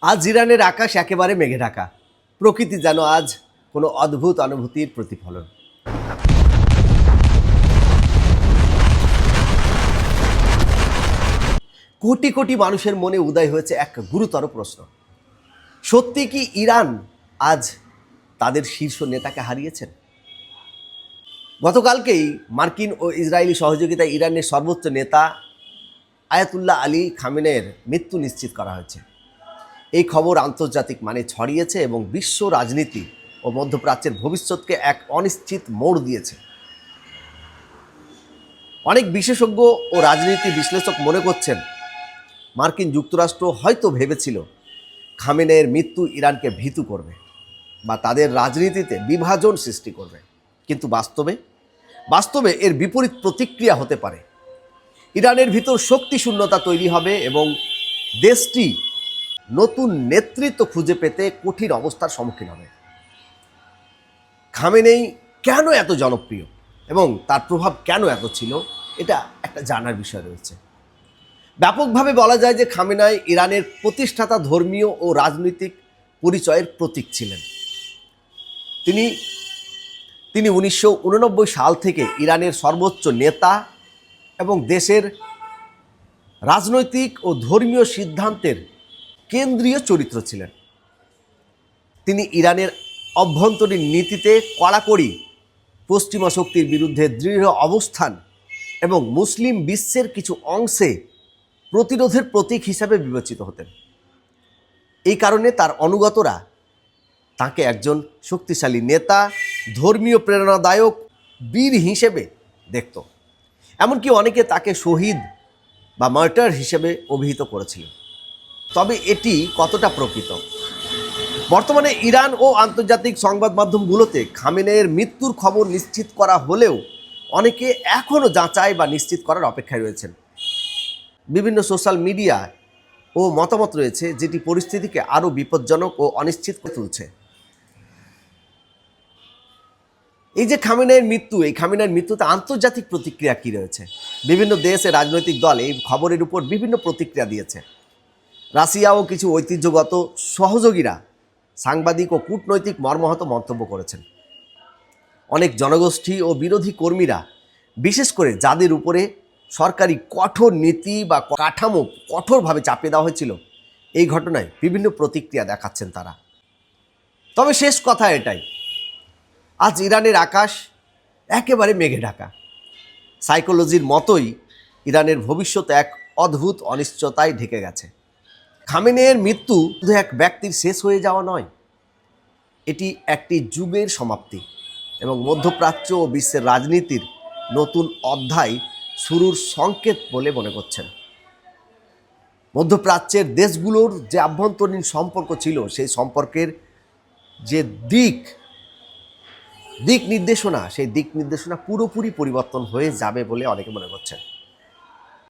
আজ ইরানের আকাশ একেবারে মেঘে ঢাকা। প্রকৃতি যেন আজ কোনো অদ্ভুত অনুভূতির প্রতিফলন। কোটি কোটি মানুষের মনে উদয় হয়েছে এক গুরুতর প্রশ্ন: সত্যি কি ইরান আজ তাদের শীর্ষ নেতাকে হারিয়েছেন? গতকালকেই মার্কিন ও ইসরায়েলি সহযোগিতায় ইরানের সর্বোচ্চ নেতা আয়াতুল্লাহ আলী খামেনেইর মৃত্যু নিশ্চিত করা হয়েছে। এই খবর আন্তর্জাতিক মানে ছড়িয়েছে এবং বিশ্ব রাজনীতি ও মধ্যপ্রাচ্যের ভবিষ্যৎকে এক অনিশ্চিত মোড় দিয়েছে। অনেক বিশেষজ্ঞ ও রাজনীতি বিশ্লেষক মনে করছেন, মার্কিন যুক্তরাষ্ট্র হয়তো ভেবেছিল খামেনেইর মৃত্যু ইরানকে ভীতু করবে বা তাদের রাজনীতিতে বিভাজন সৃষ্টি করবে, কিন্তু বাস্তবে এর বিপরীত প্রতিক্রিয়া হতে পারে। ইরানের ভিতর শক্তি শূন্যতা তৈরি হবে এবং দেশটি নতুন নেতৃত্ব খুঁজে পেতে কঠিন অবস্থার সম্মুখীন হবে। খামেনেই কেন এত জনপ্রিয় এবং তার প্রভাব কেন এত ছিল, এটা একটা জানার বিষয় রয়েছে। ব্যাপকভাবে বলা যায় যে খামেনেই ইরানের প্রতিষ্ঠাতা ধর্মীয় ও রাজনৈতিক পরিচয়ের প্রতীক ছিলেন। তিনি 1989 সাল থেকে ইরানের সর্বোচ্চ নেতা এবং দেশের রাজনৈতিক ও ধর্মীয় সিদ্ধান্তের কেন্দ্রীয় চরিত্র ছিলেন। তিনি ইরানের অভ্যন্তরীণ নীতিতে কড়াকড়ি, পশ্চিমা শক্তির বিরুদ্ধে দৃঢ় অবস্থান এবং মুসলিম বিশ্বের কিছু অংশে প্রতিরোধের প্রতীক হিসাবে বিবেচিত হতেন। এই কারণে তার অনুগতরা তাকে একজন শক্তিশালী নেতা, ধর্মীয় প্রেরণাদায়ক বীর হিসেবে দেখত। এমনকি অনেকে তাকে শহীদ বা মার্টার হিসেবে অভিহিত করেছিল। তবে এটি কতটা প্রকৃত? বর্তমানে ইরান ও আন্তর্জাতিক সংবাদ মাধ্যমগুলোতে খামেনেইর মৃত্যুর খবর নিশ্চিত করা হলেও অনেকে এখনও যাচাই বা নিশ্চিত করার অপেক্ষায় রয়েছেন। বিভিন্ন সোশ্যাল মিডিয়া ও মতামত রয়েছে যেটি পরিস্থিতিকে আরও বিপজ্জনক ও অনিশ্চিত করে তুলছে। এই যে খামেনেইর মৃত্যুতে আন্তর্জাতিক প্রতিক্রিয়া কী রয়েছে? বিভিন্ন দেশের রাজনৈতিক দল এই খবরের উপর বিভিন্ন প্রতিক্রিয়া দিয়েছে। রাশিয়া ও কিছু ঐতিহ্যগত সহযোগীরা সাংবাদিক ও কূটনৈতিক মর্মাহত মন্তব্য করেছেন। অনেক জনগোষ্ঠী ও বিরোধী কর্মীরা, বিশেষ করে যাদের উপরে সরকারি কঠোর নীতি বা কাঠামো কঠোরভাবে চাপিয়ে দেওয়া হয়েছিল, এই ঘটনায় বিভিন্ন প্রতিক্রিয়া দেখাচ্ছেন তারা। তবে শেষ কথা এটাই, আজ ইরানের আকাশ একেবারে মেঘে ঢাকা। সাইকোলজির মতোই ইরানের ভবিষ্যৎ এক অদ্ভুত অনিশ্চয়তায় ঢেকে গেছে। খামেনেইর মৃত্যু শুধু এক ব্যক্তির শেষ হয়ে যাওয়া নয়, এটি একটি যুগের সমাপ্তি এবং মধ্যপ্রাচ্য ও বিশ্বের রাজনীতির নতুন অধ্যায় শুরুর সংকেত বলে মনে করছেন। মধ্যপ্রাচ্যের দেশগুলোর যে আভ্যন্তরীণ সম্পর্ক ছিল, সেই সম্পর্কের যে দিক নির্দেশনা পুরোপুরি পরিবর্তন হয়ে যাবে বলে অনেকে মনে করছেন।